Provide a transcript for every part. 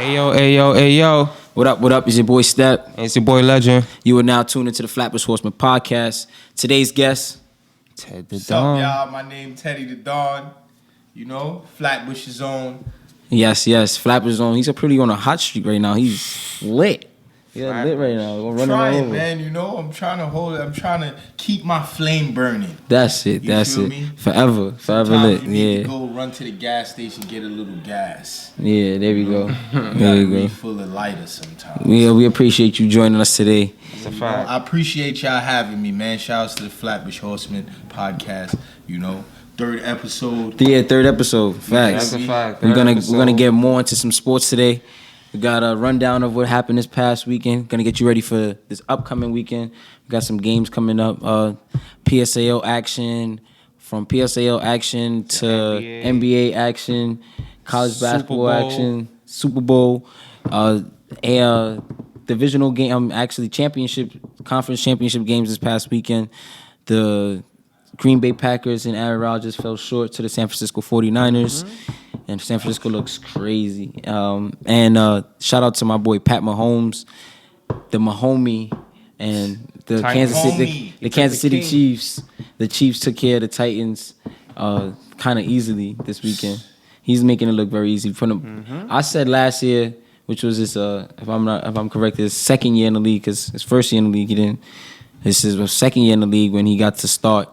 Ayo, ayo, ayo. What up, what up? It's your boy Step. And it's your boy Legend. You are now tuned into the Flatbush Horsemen Podcast. Today's guest, Ted the What's Don. up, y'all? My name Teddy the Don. You know, Flatbush's own. Yes, Flatbush on. He's pretty on a hot streak right now. He's lit. Yeah, lit right now. We're running all Trying, over. man. You know, I'm trying to keep my flame burning. That's it. You That's feel it. me? Forever Sometimes lit. you need Yeah. to go run to the gas station, get a little gas. Yeah, there we go. You There gotta we go. refill a lighter sometimes. Yeah, we appreciate you joining us today. That's a You know, fact. I appreciate y'all having me, man. Shout out to the Flatbush Horsemen Podcast. You know, third episode. Yeah, third episode. Facts. That's a fact. We're gonna Episode. get more into some sports today. We got a rundown of what happened this past weekend. Gonna get you ready for this upcoming weekend. We got some games coming up. PSAL action, from PSAL action to NBA action, college Super basketball Bowl. action, Super Bowl, a divisional game. Actually, conference championship games this past weekend. The Green Bay Packers and Aaron Rodgers fell short to the San Francisco 49ers. And San Francisco looks crazy. And shout out to my boy Pat Mahomes, the Mahomie, and the Kansas City Chiefs. The Chiefs took care of the Titans kind of easily this weekend. He's making it look very easy. I said last year, which was his, if I'm correct, his second year in the league. Because his first year in the league, he didn't. This is his second year in the league when he got to start.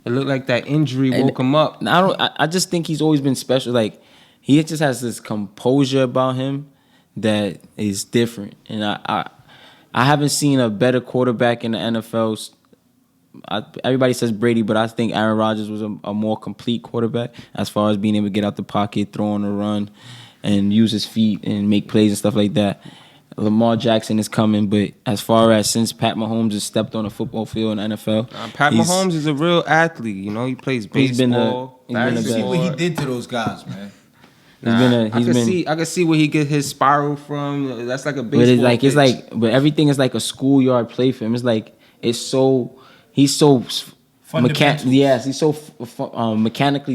It looked like that injury woke him up. I just think he's always been special. Like, he just has this composure about him that is different. And I haven't seen a better quarterback in the NFL. Everybody says Brady, but I think Aaron Rodgers was a more complete quarterback as far as being able to get out the pocket, throw on a run, and use his feet and make plays and stuff like that. Lamar Jackson is coming, but as far as since Pat Mahomes has stepped on a football field in the NFL, Pat Mahomes is a real athlete. You know, he plays baseball. He's been a See what he did to those guys, man. I can see where he get his spiral from. That's like a baseball. But everything is like a schoolyard play for him. It's like he's so he's so mechanically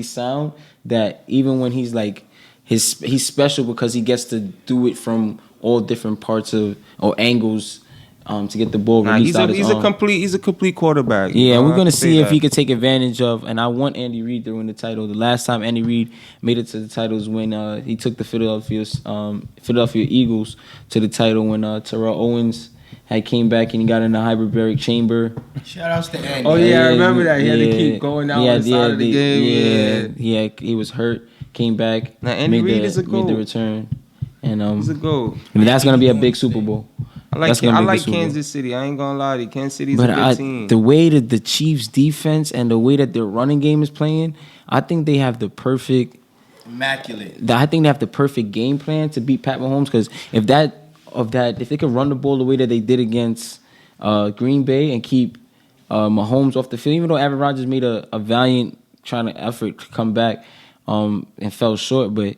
sound that even when he's like he's special because he gets to do it from all different parts or angles to get the ball released out his arm. He's a complete quarterback. Yeah, we're gonna see if that. he could take advantage of. And I want Andy Reid to win the title. The last time Andy Reid made it to the titles when he took the Philadelphia Eagles to the title when Terrell Owens had came back and he got in the hyperbaric chamber. Shout outs to Andy. Oh yeah, I remember that. He had to keep going out on the side of the game. Yeah, he was hurt. Came back. Now Andy Reid is a made goat. the return. And He's a goat. that's gonna be a big Super Bowl. I like Kansas City. I ain't gonna lie to you. Kansas City's a good team. The way that the Chiefs' defense and the way that their running game is playing, I think they have the perfect immaculate. I think they have the perfect game plan to beat Pat Mahomes. Because if they could run the ball the way that they did against Green Bay and keep Mahomes off the field, even though Aaron Rodgers made a valiant effort to come back and fell short, but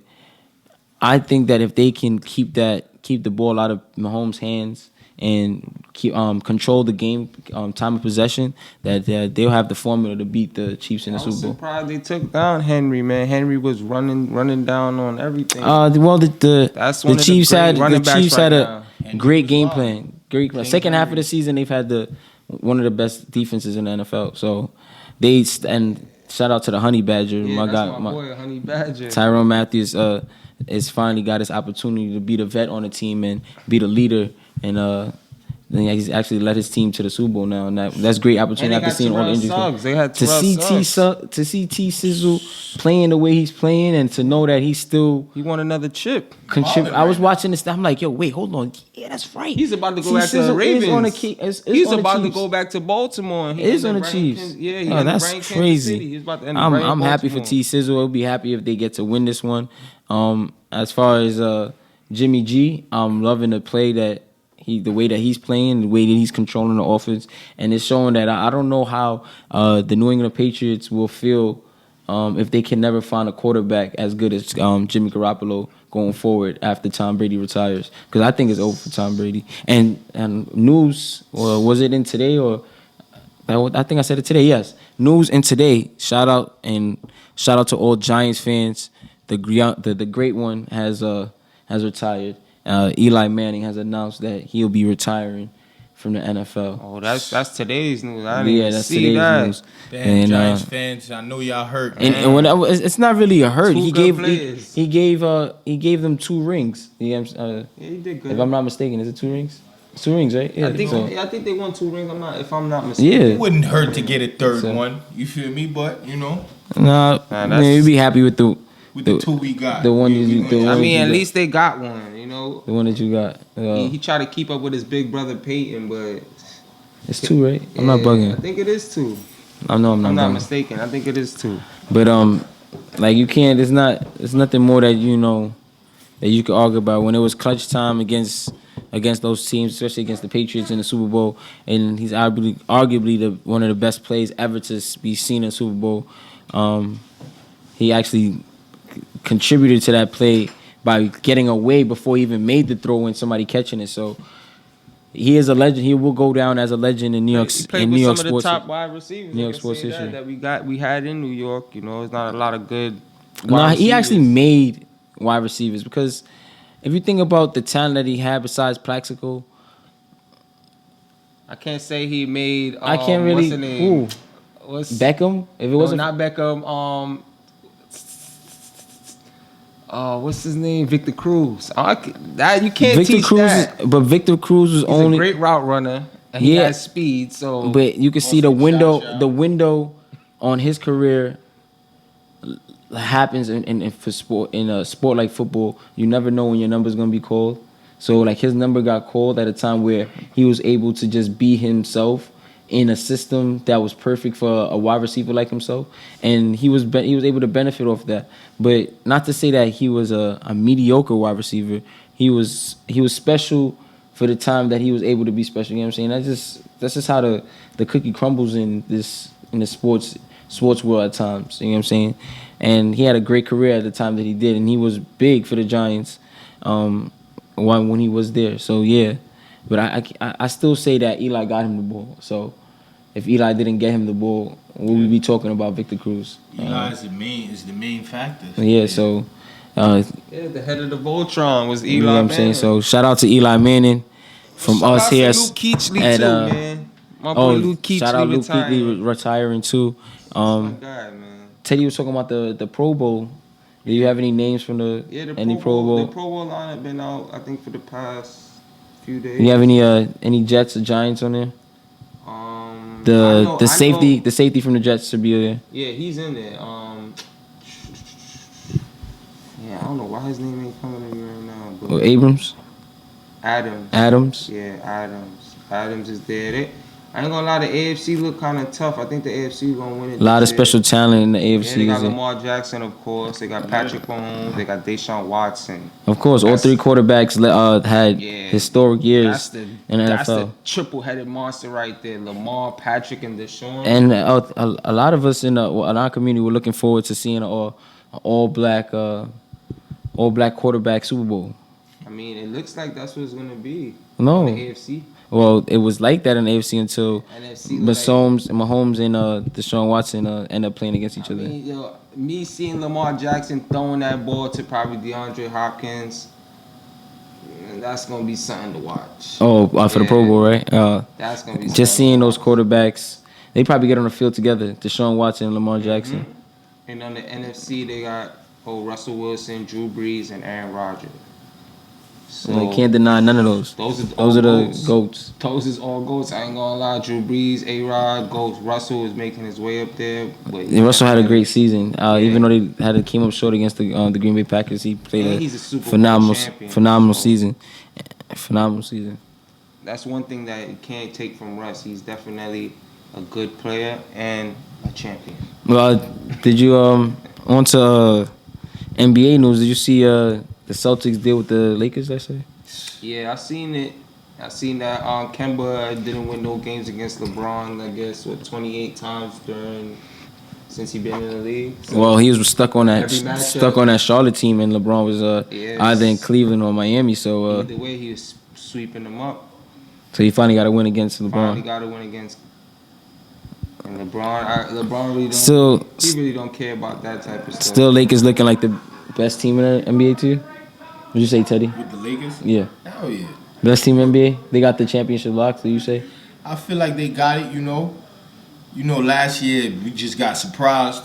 I think that if they can keep the ball out of Mahomes' hands and keep control the game, time of possession, that they'll have the formula to beat the Chiefs in the Super Bowl. I'm surprised they took down Henry, man. Henry was running down on everything. The Chiefs had a great game plan. Second half of the season, they've had one of the best defenses in the NFL. So and shout out to the Honey Badger, my boy, Honey Badger. Tyrone Matthews has finally got his opportunity to be the vet on the team and be the leader, and he's actually led his team to the Super Bowl now, and that's great opportunity after seeing all the injuries. They had to see T Sizzle playing the way he's playing, and to know that he won another chip. I was watching this. I'm like, yo, wait, hold on. Yeah, that's right. He's about to go back to the Ravens. He's about to go back to Baltimore. He's on the Chiefs. Yeah, that's crazy. He's about to end I'm happy for T Sizzle. I'll be happy if they get to win this one. As far as Jimmy G, I'm loving the play that the way that he's playing, the way that he's controlling the offense, and it's showing that I don't know how the New England Patriots will feel if they can never find a quarterback as good as Jimmy Garoppolo going forward after Tom Brady retires, because I think it's over for Tom Brady. And news, or was it in today, or I think I said it today. Yes, news in today. Shout out to all Giants fans. The great one has has retired. Eli Manning has announced that he'll be retiring from the NFL. Oh, that's today's news. I didn't even see that. News. Damn, Giants fans, I know y'all hurt. And whenever, it's not really a hurt. He gave them 2 rings. Yeah, he did good. If I'm not mistaken, is it 2 rings? 2 rings, right? Yeah, I think they won 2 rings. If I'm not mistaken. Yeah, it wouldn't hurt to get a third one. You feel me? But you'd be happy with the 2 we got. The one at least they got one. The one that you got. He tried to keep up with his big brother Peyton, but it's 2, right? I'm not bugging. I think it is 2. I'm not mistaken. I think it is 2. But like you can't. There's nothing more that that you could argue about when it was clutch time against those teams, especially against the Patriots in the Super Bowl, and he's arguably one of the best plays ever to be seen in the Super Bowl. He actually contributed to that play by getting away before he even made the throw when somebody catching it. So he is a legend. He will go down as a legend in New York. He played with some of the top wide receivers. New York sports history that we had in New York. It's not a lot of good. He actually made wide receivers because if you think about the talent that he had besides Plaxico, I can't say he made. I can't really. What's the name? Beckham? If it wasn't not Beckham. What's his name? Victor Cruz. You can't teach that. But Victor Cruz was He's a great route runner. And he has speed. So, but you can see the window on his career happens in a sport like football. You never know when your number's gonna be called. So like his number got called at a time where he was able to just be himself in a system that was perfect for a wide receiver like himself, and he was able to benefit off that. But not to say that he was a mediocre wide receiver. He was special for the time that he was able to be special. You know what I'm saying? That's just how the cookie crumbles in the sports world at times. You know what I'm saying? And he had a great career at the time that he did, and he was big for the Giants when he was there. So yeah. But I still say that Eli got him the ball. So if Eli didn't get him the ball, we would be talking about Victor Cruz. Eli is the main factor. Yeah. So. The head of the Voltron was Eli. You know what I'm saying? So shout out to Eli Manning from us here. Luke Kuechly too, man. My boy Luke Kuechly. Shout out Luke Kuechly retiring too. My guy, man. Teddy was talking about the Pro Bowl. Do you have any names from any Pro Bowl? The Pro Bowl line had been out, I think, for the past few days. You have any Jets or Giants on there? The safety from the Jets should be there. Yeah, he's in there. I don't know why his name ain't coming to me right now. But Abrams. Adams. Yeah, Adams. Adams is there. I ain't gonna lie, the AFC look kind of tough. I think the AFC gonna win it. A lot of special talent in the AFC. Yeah, they got Lamar Jackson, of course. They got Patrick Mahomes. They got Deshaun Watson. Of course, all 3 quarterbacks had historic years in the NFL. That's the triple-headed monster right there. Lamar, Patrick, and Deshaun. And a lot of us in our community were looking forward to seeing an all-black quarterback Super Bowl. I mean, it looks like that's what it's gonna be. No. The AFC. Well, it was like that in the AFC until Mahomes and Deshaun Watson end up playing against each other. Me seeing Lamar Jackson throwing that ball to probably DeAndre Hopkins, that's going to be something to watch. Oh, for the Pro Bowl, right? That's going to be just seeing those quarterbacks. They probably get on the field together, Deshaun Watson and Lamar Jackson. Mm-hmm. And on the NFC, they got Russell Wilson, Drew Brees, and Aaron Rodgers. So they can't deny none of those. Those are the GOATs. Those is all GOATs. I ain't gonna lie. Drew Brees, A-Rod, GOATs. Russell is making his way up there. But Russell had a great season. Even though they came up short against the Green Bay Packers, he played a Super phenomenal season. Phenomenal season. That's one thing that you can't take from Russ. He's definitely a good player and a champion. Well, did you on to NBA news? Did you see the Celtics deal with the Lakers, I say? Yeah, I seen it. I seen that Kemba didn't win no games against LeBron, I guess, 28 times since he been in the league. So well, he was stuck on that Charlotte team, and LeBron was either in Cleveland or Miami. So either way, he was sweeping them up. So he finally got to win against LeBron. And LeBron really don't. He really don't care about that type of stuff. Still, Lakers looking like the best team in the NBA too. Would you say, Teddy? With the Lakers? Yeah. Hell yeah. Best team NBA? They got the championship lock, so you say? I feel like they got it, you know. You know, last year we just got surprised.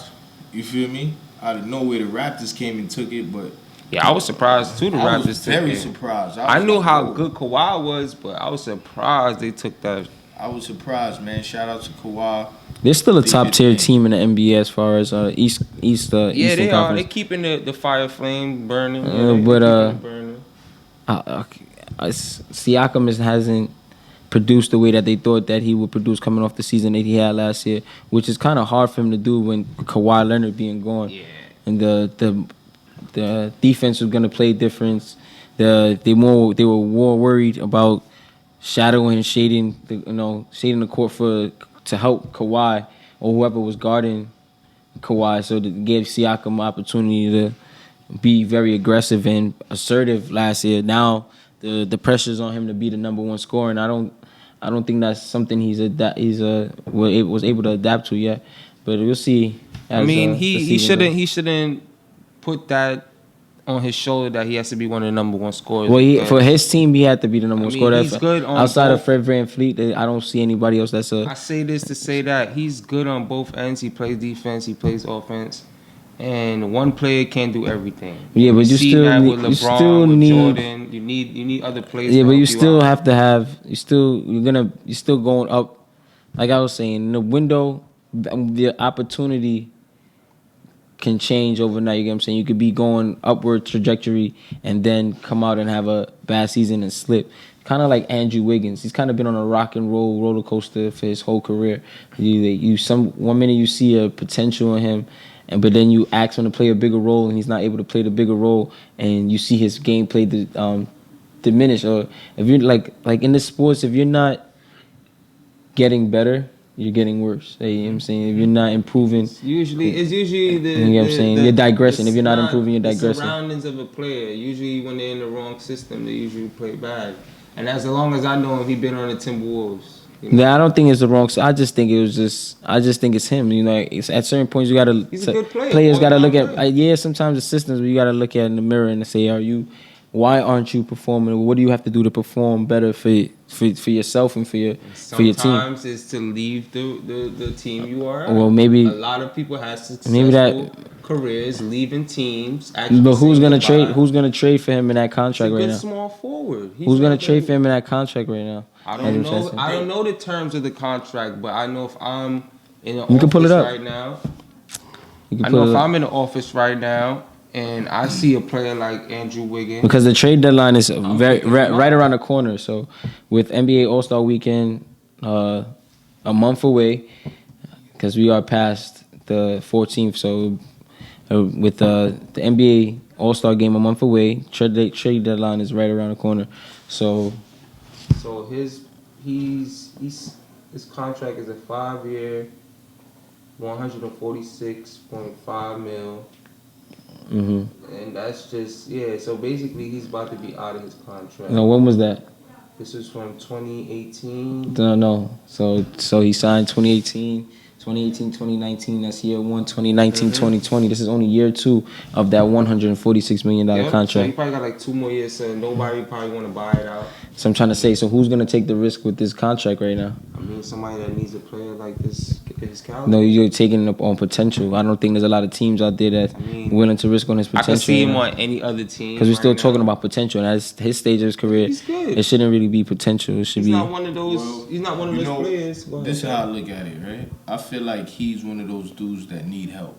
You feel me? Out of nowhere, the Raptors came and took it, but Yeah, I was surprised too. The I Raptors was took very it. surprised. I was knew like, how whoa. good Kawhi was, but I was surprised they took that. I was surprised, man. Shout out to Kawhi. They're still a They top did tier thing. team in the NBA as far as Yeah, Eastern they are. They Conference. keeping the fire flame burning. But, keeping it burning. Siakam hasn't produced the way that they thought that he would produce coming off the season that he had last year, which is kind of hard for him to do when Kawhi Leonard being gone. Yeah. And the defense was gonna play difference. They were more worried about shadowing and shading the court to help Kawhi or whoever was guarding Kawhi, so it gave Siakam opportunity to be very aggressive and assertive last year. Now the pressure's on him to be the number one scorer, and I don't think that's something was able to adapt to yet. But we'll see. I mean, the he season goes. he shouldn't put that on his shoulder that he has to be one of the number one scorers. Well, for his team, he had to be the number one scorer. He's good on outside of both. Fred VanVleet. I don't see anybody else that's I say this to say that he's good on both ends. He plays defense, he plays offense, and one player can't do everything. Yeah, but you see still that need- with you LeBron, still with need- Jordan. You need other players. Yeah, to but you help still out. have to have. You're still going up. Like I was saying, in the window, the opportunity can change overnight. You get what I'm saying? You could be going upward trajectory and then come out and have a bad season and slip. Kind of like Andrew Wiggins. He's kind of been on a rock and roll roller coaster for his whole career. One minute you see a potential in him, but then you ask him to play a bigger role and he's not able to play the bigger role, and you see his gameplay diminish. Or if you're like in the sports, if you're not getting better, you're getting worse. You know what I'm saying? If you're not improving, It's usually the. You know what I'm saying? You're digressing. If you're not improving, you're digressing. The surroundings of a player. Usually, when they're in the wrong system, they usually play bad. And as long as I know him, he been on the Timberwolves. You know? Yeah, I don't think it's the wrong. I just think it's him. You know, at certain points you gotta. He's a good player. Players gotta look All-time at. Yeah, sometimes the systems, but you gotta look at in the mirror and say, why aren't you performing? What do you have to do to perform better for yourself and for your team? Sometimes it's to leave the team you are at. Well, maybe a lot of people have successful maybe that- careers leaving teams. But who's gonna trade? Goodbye. Who's gonna trade for him in that He's a contract right good now? small forward. Who's gonna trade for him in that contract right now? I Andrew don't know. Jackson. I don't know the terms of the contract, but I know if I'm in the You can pull it office up. right now. You can I put know it if up. I'm in the office right now and I see a player like Andrew Wiggins. Because the trade deadline is picking him up. right around the corner. So with NBA All-Star Weekend a month away, because we are past the 14th. So with the NBA All-Star game a month away, trade deadline is right around the corner. So his contract is a 5-year, $146.5 million. mm-hmm. And that's just, so basically he's about to be out of his contract. No, when was that? This is from 2018. No. So he signed 2018, 2019. That's year one. 2019, 2020. This is only year two of that $146 million So he contract. probably got like 2 more years, so nobody probably want to buy it out. So I'm trying to say, so who's gonna take the risk with this contract right now? I mean, somebody that needs a player like this, his caliber. No, you're taking it up on potential. I don't think there's a lot of teams out there that's willing to risk on his I potential. can see him on any other team. Because we're still right talking now. about potential, and at his stage of his career, He's good. it shouldn't really be potential. It should He's be. not one of those. He's not one of you those know, players. Go ahead. This is how I look at it, right? I feel like he's one of those dudes that need help.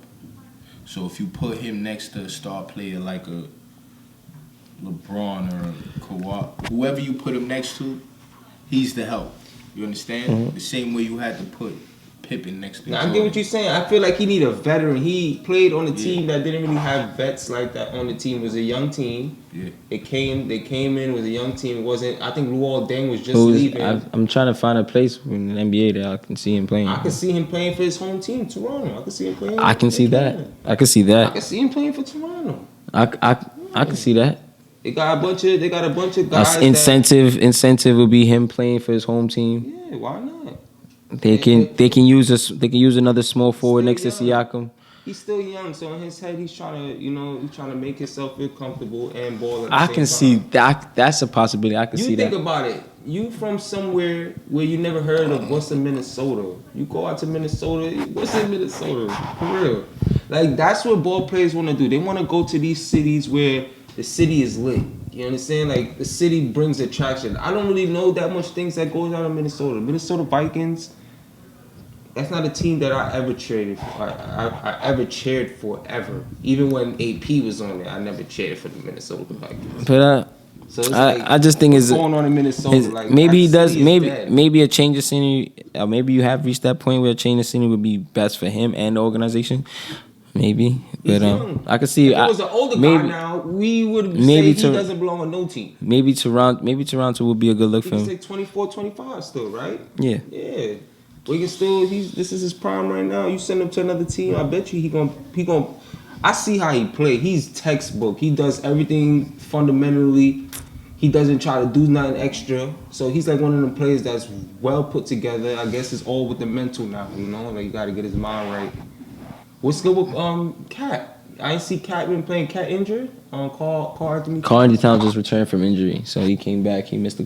So if you put him next to a star player like a LeBron or a Kawhi, whoever you put him next to, he's the help. You understand? Mm-hmm. The same way you had to put Pippen next to Now, I Jordan. get what you're saying. I feel like he need a veteran. He played on a team that didn't really have vets like that on the team. It was a young team. Yeah. They came in with a young team. It wasn't. I think Luol Deng was just leaving. I'm trying to find a place in the NBA that I can see him playing. I can see him playing for his home team, Toronto. I can see him playing. I can see that. I can see I that. can see him playing for Toronto. I can see that. They got a bunch of guys. Incentive will be him playing for his home team. Yeah, why not? They can use another small forward next to Siakam. He's still young, so in his head, he's trying to make himself feel comfortable and ball at the I same can time. see that. That's a possibility. I can You see think that. about it. You from somewhere where you never heard of what's in Minnesota. You go out to Minnesota. What's in Minnesota? For real. Like, that's what ball players want to do. They want to go to these cities where the city is lit. You understand? Like, the city brings attraction. I don't really know that much things that goes on in Minnesota. Minnesota Vikings, that's not a team that I ever cheered for. I ever cheered for, ever. Even when AP was on there, I never cheered for the Minnesota Vikings. But So it's like, I just think what's it's going on in Minnesota. Like, maybe he that does. city is Maybe dead. maybe a change of scenery. Maybe you have reached that point where a change of scenery would be best for him and the organization. Maybe, He's but young. I could see. If it was an older guy now, we would say he doesn't belong on no team. Maybe Toronto would be a good look He for can him. say 24, 25 still, right? Yeah. Yeah. We can still. This is his prime right now. You send him to another team, I bet you he gonna. I see how he play. He's textbook. He does everything fundamentally. He doesn't try to do nothing extra. So he's like one of them players that's well put together. I guess it's all with the mental now. You know, like you got to get his mind right. What's good with Cat? I ain't see Cat been playing. Cat injured on Carl Anthony. Carl Anthony Towns just returned from injury, so he came back. He missed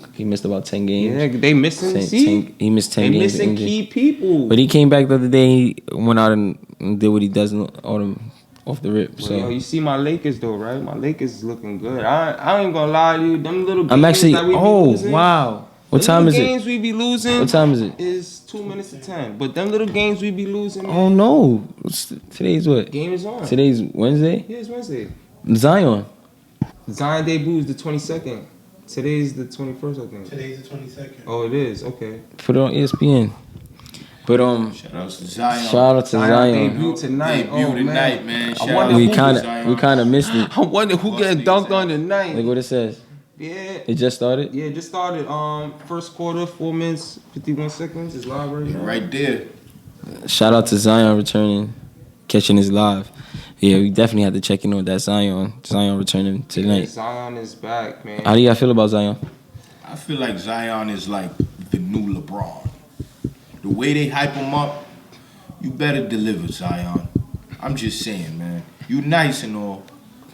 about 10 games. Yeah, they missing. See, he missed 10 they games. missing key people. But he came back the other day. He went out and did what he does off the rip. So Well, you see my Lakers though, right? My Lakers is looking good. I ain't gonna lie to you. Them little games I'm actually. that we be Oh losing, wow! What them time little is games it? we be losing. What time is it? Is 2 minutes to 10. But them little games we be losing. Man, Oh no! Today's what? game is on. Today's Wednesday. Yeah, it's Wednesday. Zion. Zion debut is the 22nd. Today's the 21st, I think. Today's the 22nd. Oh, it is. Okay. Put it on ESPN. But Shout out to Zion. shout out to Zion. Debut tonight. Debut Oh, tonight, man. man. I Shout wonder out We to kind Zion. of missed it. I wonder who Bust getting niggas dunked on ass. tonight. Look what it says. Yeah. It just started. Yeah, it just started. First quarter, 4 minutes, 51 seconds. It's live right now. Right there. Shout out to Zion returning, catching his live. Yeah, we definitely had to check in on that Zion returning Yeah, tonight. Zion is back, man. How do y'all feel about Zion? I feel like Zion is like the new LeBron. The way they hype him up, you better deliver, Zion. I'm just saying, man. You nice and all,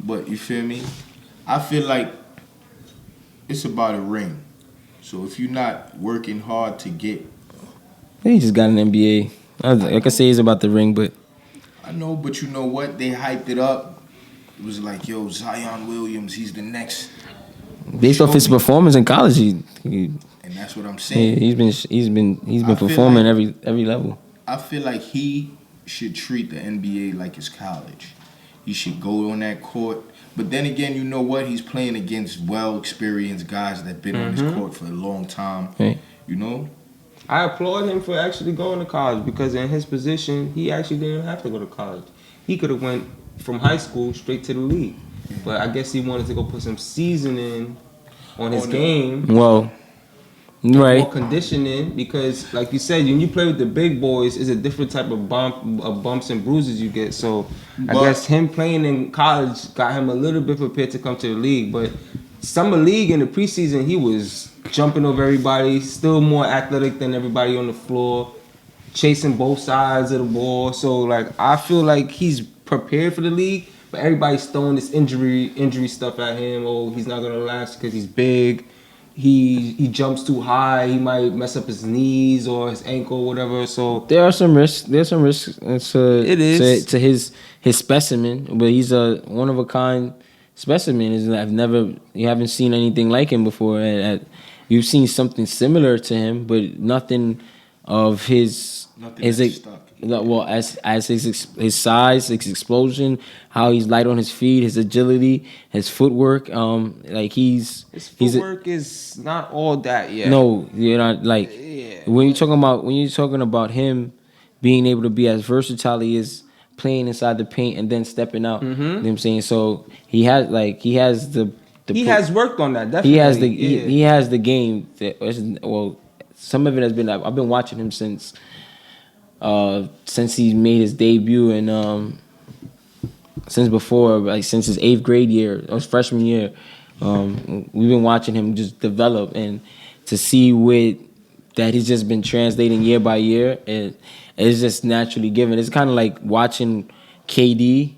but you feel me? I feel like it's about a ring. So if you're not working hard to get, He just got an NBA. I can say it's about the ring, but I know, but you know what? They hyped it up. It was like, yo, Zion Williams, he's the next. based off his performance in college, And that's what I'm saying. he's been I feel performing like- every level. I feel like he should treat the NBA like it's college. He should go on that court. But then again, you know what? He's playing against well-experienced guys that been on this court for a long time. Right. You know? I applaud him for actually going to college because in his position, he actually didn't have to go to college. He could have went from high school straight to the league. But I guess he wanted to go put some seasoning on his game. Well, More right. conditioning because, like you said, when you play with the big boys, it's a different type of bumps and bruises you get. So I But- guess him playing in college got him a little bit prepared to come to the league. But summer league in the preseason, he was jumping over everybody, still more athletic than everybody on the floor, chasing both sides of the ball. So like I feel like he's prepared for the league, but everybody's throwing this injury stuff at him. Oh, he's not gonna last because he's big. He jumps too high. He might mess up his knees or his ankle, whatever. So There are some risks. There's some risks It is. to his specimen, but he's a one of a kind specimen. You haven't seen anything like him before. You've seen something similar to him, but nothing of his Nothing his that's stuck. well as his size, his explosion, how he's light on his feet, his agility, his footwork. Like his a- footwork is not all that yet. no, you're not like Yeah. when you're talking about him being able to be as versatile he is playing inside the paint and then stepping out. You know what I'm saying? So he has the He has worked on that. Definitely. he has the game that, some of it has been I've been watching him since he made his debut and since before, like since his 8th grade year or his freshman year. We've been watching him just develop, and to see that he's just been translating year by year, and it's just naturally given. It's kind of like watching KD.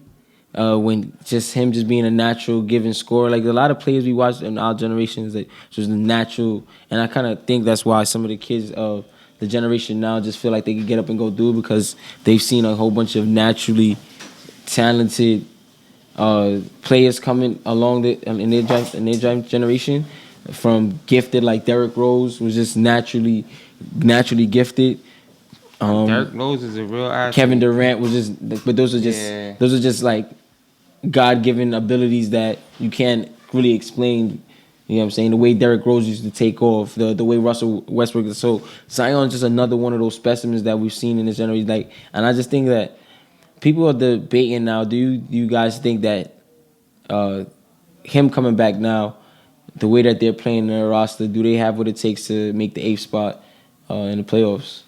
When just him just being a natural giving scorer. Like a lot of players we watched in our generations that just natural, and I kind of think that's why some of the kids of the generation now just feel like they can get up and go do it because they've seen a whole bunch of naturally talented players coming along in their generation, from gifted like Derrick Rose was just naturally gifted. Derrick Rose is a real athlete. Kevin Durant was just, but those are just like God-given abilities that you can't really explain. You know what I'm saying? The way Derrick Rose used to take off, the way Russell Westbrook. So Zion's just another one of those specimens that we've seen in this generation. Like, and I just think that people are debating now. Do you guys think that him coming back now, the way that they're playing their roster, do they have what it takes to make the 8th spot in the playoffs?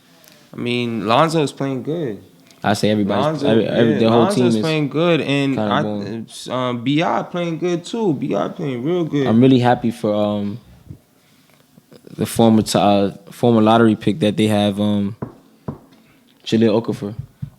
I mean, Lonzo's playing good. I say everybody's the whole team is playing good, and Bi playing good too. Bi playing real good. I'm really happy for the former lottery pick that they have, Jaleel Okafor.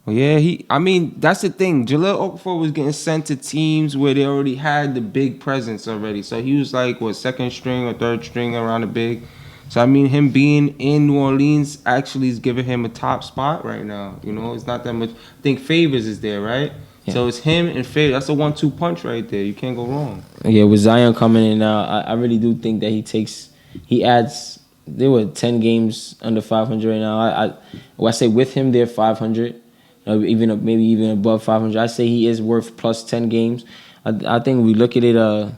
Well, yeah, I mean, that's the thing. Jaleel Okafor was getting sent to teams where they already had the big presence already. So he was like, second string or third string around the big. So, I mean, him being in New Orleans actually is giving him a top spot right now. You know, it's not that much. I think Favors is there, right? Yeah. So, it's him and Favors. That's a 1-2 punch right there. You can't go wrong. Yeah, with Zion coming in now, I really do think that he adds, there were 10 games under 500 right now. I say with him, they're 500, maybe even above 500. I say he is worth plus 10 games. I think we look at it,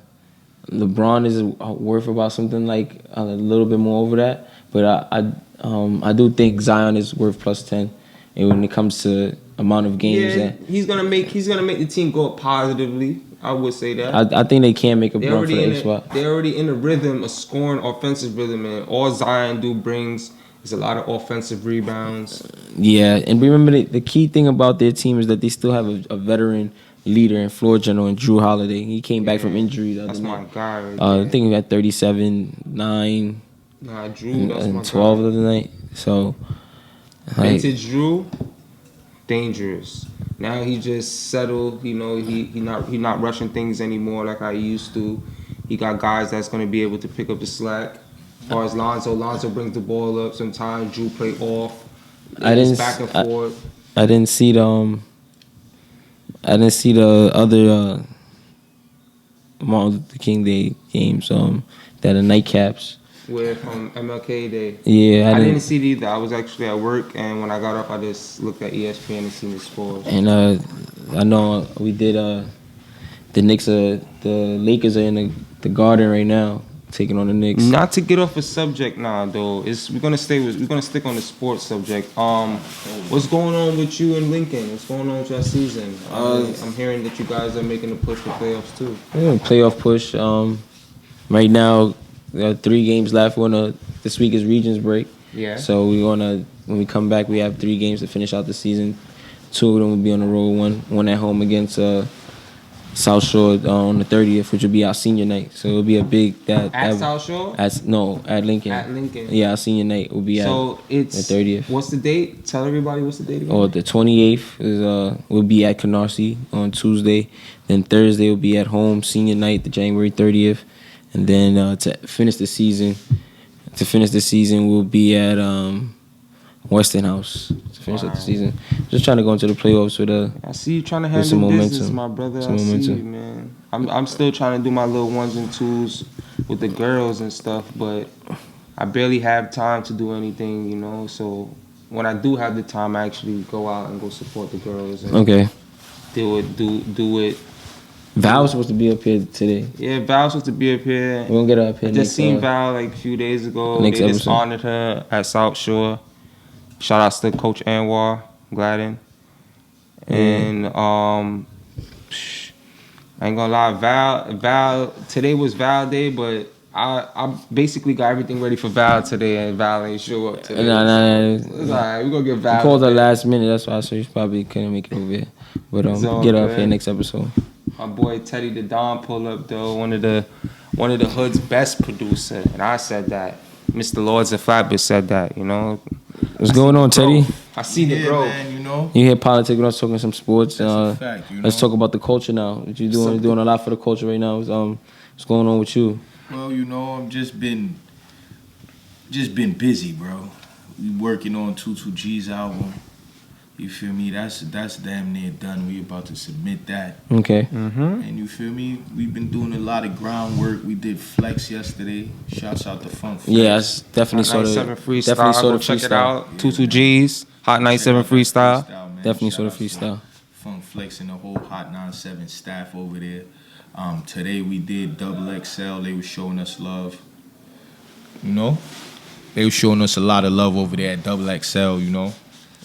LeBron is worth about something like a little bit more over that, but I do think Zion is worth plus 10. And when it comes to amount of games, he's gonna make the team go up positively. I would say that. I think they can make a run for the 8th spot. They're already in a rhythm, a scoring offensive rhythm, and all Zion brings is a lot of offensive rebounds. Yeah, and remember the key thing about their team is that they still have a veteran leader and floor general in Drew Holiday. He came back from injury the other night. That's my guy right there. I think he had 37, 9, Drew, that's and my 12 guy. the other night. So, vintage Drew, dangerous. Now he just settled. You know, he not rushing things anymore like I used to. He got guys that's going to be able to pick up the slack. As far as Lonzo brings the ball up. Sometimes Drew play off. It's back and forth. I didn't see the other Martin Luther King Day games that are nightcaps. With MLK Day. Yeah, I didn't see it either. I was actually at work, and when I got up, I just looked at ESPN and seen the scores. And I know we did. The Lakers are in the Garden right now, taking on the Knicks. Not to get off a subject now, though. We're gonna stick on the sports subject. What's going on with you and Lincoln? What's going on with your season? I'm hearing that you guys are making a push for playoffs too. Yeah, playoff push. Right now, there are 3 games left. This week is Regions break. Yeah. So when we come back, we have 3 games to finish out the season. 2 of them will be on the road. One at home against South Shore on the 30th, which will be our senior night. So it'll be a big South Shore? At Lincoln. At Lincoln. Yeah, our senior night will be the 30th. What's the date? Tell everybody what's the date again. Oh, the 28th is will be at Canarsie on Tuesday. Then Thursday will be at home, senior night, the January 30th. And then to finish the season, we'll be at Weston House to finish up the season. Just trying to go into the playoffs with I see you trying to handle some business, momentum. my brother. I see you, man. I'm still trying to do my little 1s and 2s with the girls and stuff, but I barely have time to do anything, you know. So when I do have the time, I actually go out and go support the girls. And do it. Val was supposed to be up here today. Yeah, Val was supposed to be up here. We're going to get her up here. I just seen Val like a few days ago. They just honored her at South Shore. Shout outs to Coach Anwar Gladden. And I ain't gonna lie, Val today was Val Day, but I basically got everything ready for Val today, and Val ain't show up today. No. It's alright, we're gonna get Val. We called her last minute, that's why I said she probably couldn't make it over here. But get her up here next episode. My boy Teddy the Don pull up though, one of the hood's best producer, and I said that. Mr. Lords of Flatbush said that, you know. What's going on, Teddy? I see the growth. Man, you know. You hear politics, we're talking some sports. That's a fact, you know. Let's talk about the culture now. What you doing? You're doing a lot for the culture right now. What's going on with you? Well, you know, I've just been busy, bro. We working on 22G's album. You feel me? That's damn near done. We about to submit that. Okay. And you feel me? We've been doing a lot of groundwork. We did Flex yesterday. Shouts out to Funk Flex. Yeah, I definitely saw the 97 freestyle. Definitely saw the Go check it freestyle. out. 22G's. Hot 97 freestyle. Definitely saw the freestyle. Funk Flex and the whole Hot 97 staff over there. Today we did Double XL. They were showing us love. You know? They were showing us a lot of love over there at Double XL, you know?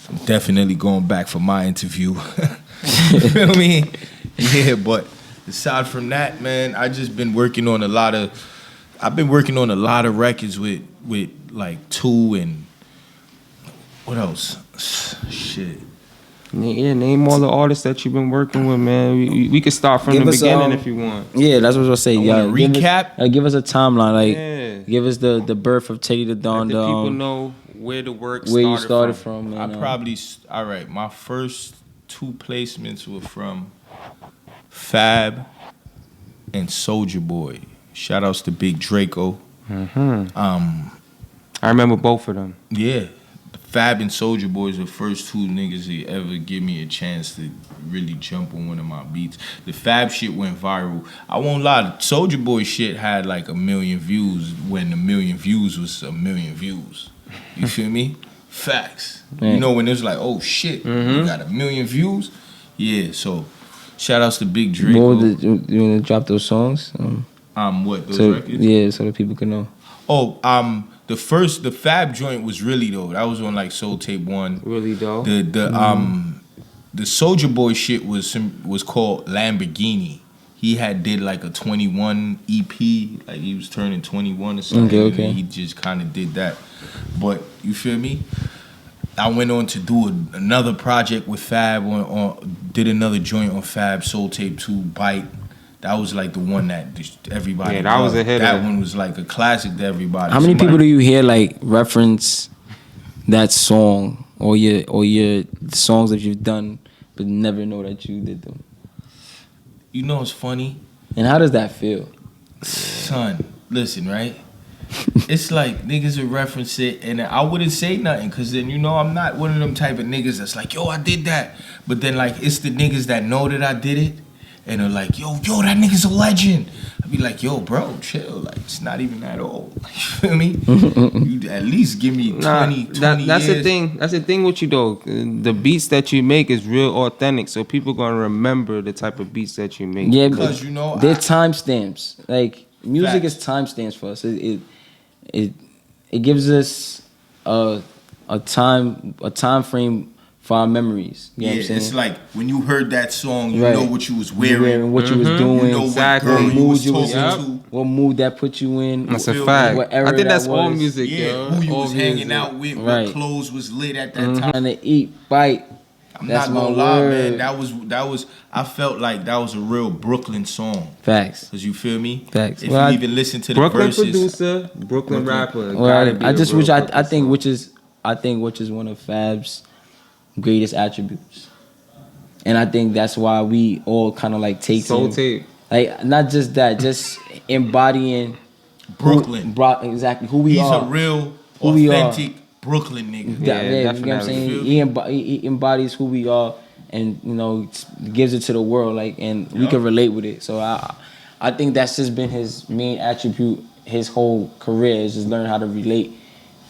I'm definitely going back for my interview. You feel me? Yeah, but aside from that, man, I just been working on a lot of records with like 2 and what else? Shit. Yeah, name all the artists that you've been working with, man. We could start from the beginning if you want. Yeah, that's what I was saying. Yeah, recap. Give us a timeline. Like, give us the birth of Teddy the Don. Let the people know where the work where you started from. All right. My first 2 placements were from Fab and Soulja Boy. Shout outs to Big Draco. I remember both of them. Yeah. Fab and Soulja Boy is the first 2 niggas that ever give me a chance to really jump on one of my beats. The Fab shit went viral. I won't lie, Soulja Boy shit had like 1 million views when 1 million views was 1 million views. You feel me? Facts. Man. You know when it was like, oh shit, you got 1 million views? Yeah, so shout outs to Big Draco. You want to drop those songs? What, those records? Yeah, so that people can know. Oh, the Fab joint was really dope. That was on like Soul Tape 1. Really dope. The Soulja Boy shit was called Lamborghini. He had did like a 21 EP, like he was turning 21 or something. Okay. And he just kind of did that. But you feel me? I went on to do another project with Fab, did another joint on Fab, Soul Tape 2, Bite. That was like the one that everybody that was a hitter. That one was like a classic to everybody. How many people do you hear like reference that song or your songs that you've done but never know that you did them? You know it's funny? And how does that feel? Son, listen, right? It's like niggas would reference it and I wouldn't say nothing because then, you know, I'm not one of them type of niggas that's like, yo, I did that. But then like it's the niggas that know that I did it and they're like, yo, that nigga's a legend. I'd be like, yo, bro, chill. Like, it's not even that old. You feel me? You at least give me 20 that's years. the thing. That's the thing with you, though. The beats that you make is real authentic, so people going to remember the type of beats that you make. Yeah, because, you know, they're timestamps. Like, music Facts. is timestamps for us. It gives us a time frame for our memories. You know what I'm saying? It's like when you heard that song, you Right. know what you was wearing. What you was doing. You know Exactly. what girl you was you was talking in, to. what mood that put you in. That's a Feel fact. what era I think that that's all was. music, Yeah, yo. who you All was hanging music. out with, Right. what clothes was lit at that time. Trying to eat, bite. I'm That's not my gonna lie, word. man. That was. I felt like that was a real Brooklyn song. Facts. Cause you feel me? Facts. If Well, you even listen to the Brooklyn verses, producer, Brooklyn rapper. Well, gotta be I a just real which I Brooklyn think song. which is one of Fab's greatest attributes, and I think that's why we all kind of like take Soul him. Tape. Like not just that, just embodying Brooklyn. exactly who we He's are. a real Who we are. authentic Brooklyn nigga. Yeah, You know what I'm definitely. saying? He embodies who we are, and you know gives it to the world. Like, and we Yeah. can relate with it. So I think that's just been his main attribute. His whole career is just learn how to relate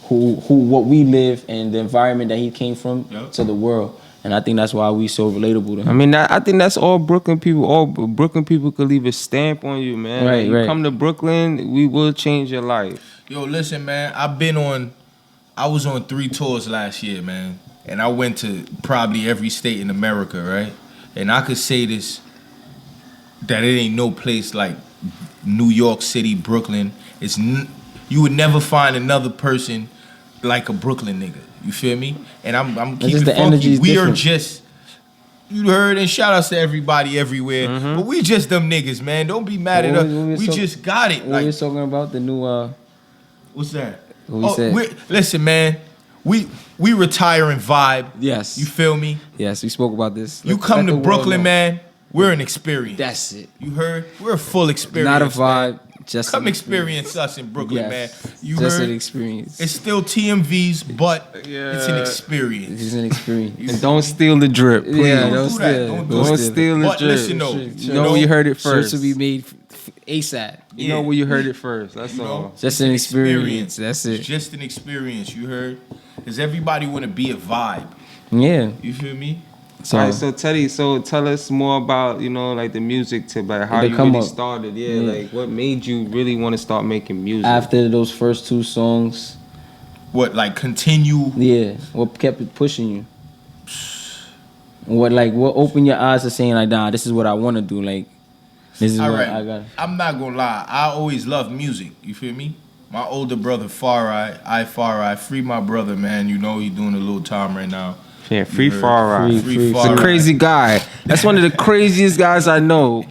what we live and the environment that he came from Yeah. to the world. And I think that's why we so relatable to I him. mean, I think that's all Brooklyn people. All Brooklyn people could leave a stamp on you, man. Right, Like, you right. come to Brooklyn, we will change your life. Yo, listen, man. I was on 3 tours last year, man, and I went to probably every state in America, right? And I could say this, that it ain't no place like New York City, Brooklyn. You would never find another person like a Brooklyn nigga. You feel me? And I'm keeping just the funky. energy's We are different. just. You heard, and shout outs to everybody everywhere. Mm-hmm. But we just them niggas, man. Don't be mad at What us. we We so- just got it. What we Like, was talking about the new what's that? What we said. Listen, man. we retire and vibe. Yes. You feel me? Yes, we spoke about this. You come to Brooklyn, man, we're an experience. That's it. You heard? We're a full experience. Not a vibe. Man. Just come experience us in Brooklyn, man. You just heard? An experience. It's still TMVs, but it's an experience. It's an experience. And don't steal the drip, please. Yeah, Don't do that. Don't steal the but drip. listen though, You know where you heard it first. Shirts will be made ASAP. You know where you heard it first. That's all. Just an experience. That's it. It's just an experience. You heard? Because everybody want to be a vibe. Yeah. You feel me? So, All right, so Teddy, tell us more about, like the music tip, like how They you come really up. started. Yeah, like what made you really want to start making music? after those first 2 songs, What, like continue? yeah, what kept it pushing you? What opened your eyes to saying like, nah, this is what I want to do. Like, this is All what right. I got. I'm not gonna lie. I always loved music. You feel me? My older brother Farai, free my brother, man. You know he doing a little time right now. Yeah, free heard? Far Right. Free He's Far a Right. crazy guy. That's one of the craziest guys I know.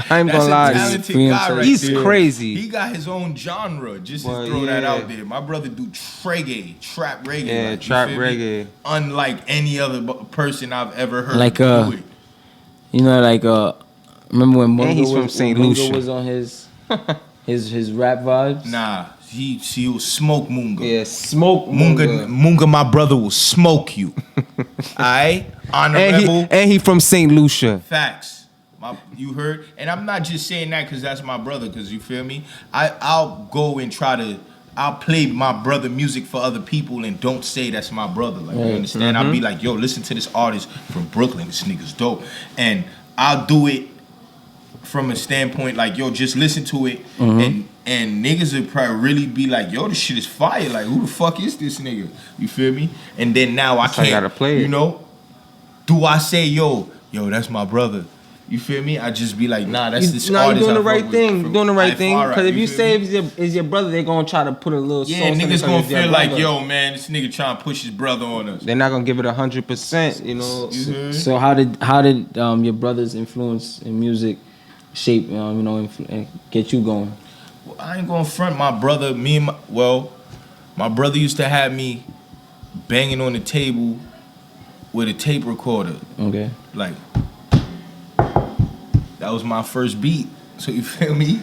I ain't That's gonna a lie to talented you. guy right He's there. crazy. He got his own genre. Just Well, to throw that yeah. out there. My brother do reggae, trap reggae. Yeah, you trap feel me? reggae. Unlike any other person I've ever heard Like, do it. You know, remember when And he's Mungo from was, St. when Mungo Lucia. was on his rap vibes? Nah, he will smoke Munga. Yeah, smoke Munga, my brother will smoke you. Alright? Honorable. And he from St. Lucia. Facts. You heard? And I'm not just saying that because that's my brother, because you feel me? I'll go and I'll play my brother music for other people and don't say that's my brother. Like, you understand? I'll be like, yo, listen to this artist from Brooklyn. This nigga's dope. And I'll do it from a standpoint like, yo, just listen to it. And niggas would probably really be like, yo, this shit is fire. Like, who the fuck is this nigga? You feel me? And then now I So you can't, gotta play it. you know? Do I say, yo, that's my brother? You feel me? I just be like, nah, that's this Nah, you're artist. doing the I right fuck thing. with You're doing the right I thing. far Because right, if you feel say me? it's your brother, they're gonna try to put a little Yeah, sauce on it niggas 'cause gonna it's your feel like, brother. yo, man, this nigga trying to push his brother on us. They're not gonna give it 100%. You know. You heard? So how did your brother's influence in music shape, and get you going? Well, I ain't gonna front my brother. My brother used to have me banging on the table with a tape recorder. Okay. Like, that was my first beat. So you feel me?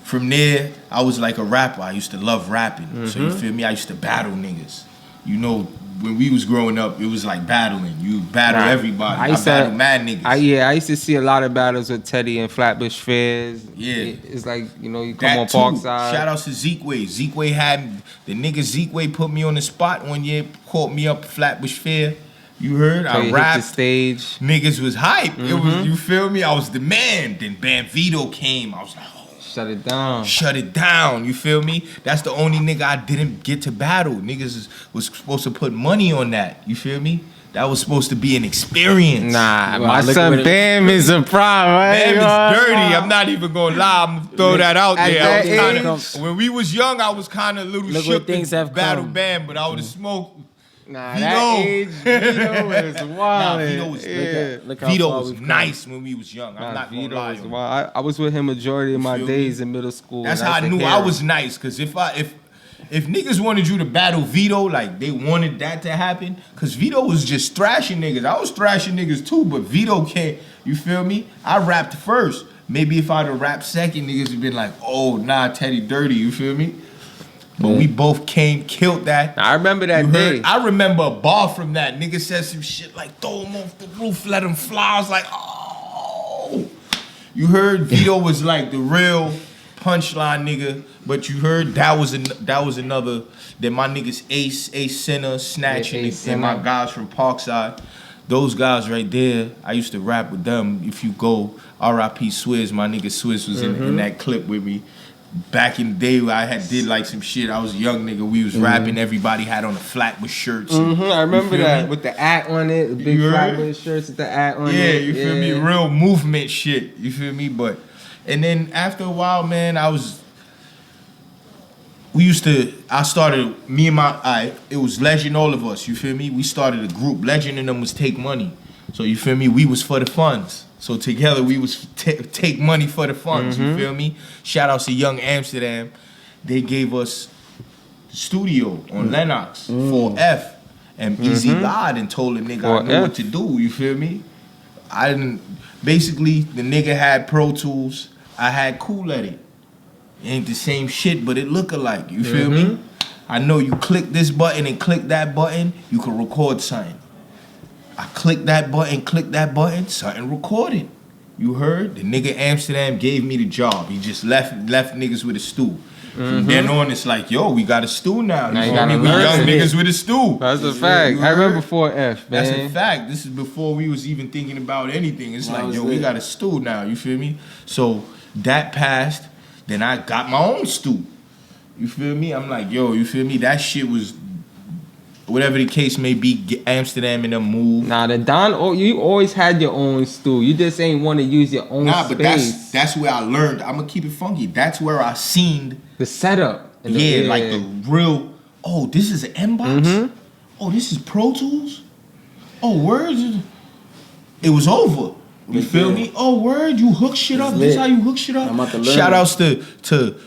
From there, I was like a rapper. I used to love rapping. So you feel me? I used to battle niggas. You know, when we was growing up, it was like battling. You battle everybody. I battle mad niggas. I used to see a lot of battles with Teddy and Flatbush Fairs. Yeah. It's like, you come That on too. Parkside. Shout out to Zekeway. Zekeway had the nigga Zekeway put me on the spot one year, caught me up at Flatbush Fair. You heard? So you I hit rapped. the stage. Niggas was hype. It was, you feel me? I was the man. Then Bam Vito came. I was like, oh, Shut it down. shut it down. You feel me? That's the only nigga I didn't get to battle. Niggas was supposed to put money on that. You feel me? That was supposed to be an experience. Nah, Well, my look son what it- Bam is a problem. Bam is dirty. I'm not even gonna lie. I'm gonna throw that out At there. I was that kinda, age- when we was young, I was kind of a little Look shook what things to have battle come. Bam, but I would have smoked. Nah, Vito. that age, Vito is wild. Nah, Vito was Look how Vito far was we've come. nice when we was young. I'm Nah, not gonna Vito lie. was on you. wild. I was with him majority of my feel me? days in middle school. That's and how I used to knew hear I him. was nice. Cause if niggas wanted you to battle Vito, like they wanted that to happen, cause Vito was just thrashing niggas. I was thrashing niggas too, but Vito can't. You feel me? I rapped first. Maybe if I'd have rapped second, niggas would been like, oh nah, Teddy dirty. You feel me? But we both killed that. I remember that You day. heard? I remember a bar from that. Nigga said some shit like, throw him off the roof, let him fly. I was like, oh. You heard? Vito was like the real punchline nigga. But you heard that was another. Then my niggas Ace Sinner, Snatch, Yeah, and, Ace and my Sinner. guys from Parkside. Those guys right there, I used to rap with them. If you go, R.I.P. Swizz, my nigga Swizz was in that clip with me. Back in the day where I did like some shit, I was a young nigga, we was rapping, everybody had on the Flatbush shirts. I remember feel that me? with the at on it, the big You heard? Flatbush shirts with the at on Yeah, it. you feel me? Real movement shit, you feel me? But, and then after a while, man, it was Legend, all of us, you feel me? We started a group. Legend and them was Take Money. So you feel me? We was for the funds. So together we was take money for the funds, you feel me? Shout out to Young Amsterdam. They gave us the studio on Lennox, 4F. and Easy lied and told the nigga I knew what to do. You feel me? I didn't. Basically, the nigga had Pro Tools. I had Cool Edit. It ain't the same shit, but it look alike. You feel me? I know you click this button and click that button, you can record something. I click that button, something recorded. You heard? The nigga Amsterdam gave me the job. He just left niggas with a stew. From then on, it's like, yo, we got a stew now. You know what I mean? We young niggas with a stew. That's a fact. I remember before F, man. That's a fact. This is before we was even thinking about anything. It's like, yo, we got a stew now. You feel me? So that passed. Then I got my own stew. You feel me? I'm like, yo, you feel me? That shit was, whatever the case may be, Amsterdam in the move. Nah, the Don, you always had your own stew. You just ain't want to use your own space. But that's where I learned. I'm going to keep it funky. That's where I seen the setup. Like the real, oh, this is an M-Box? Oh, this is Pro Tools? Oh, word? It was over. You feel me? Oh, word, you hook shit up. This is how you hook shit up. Shout outs to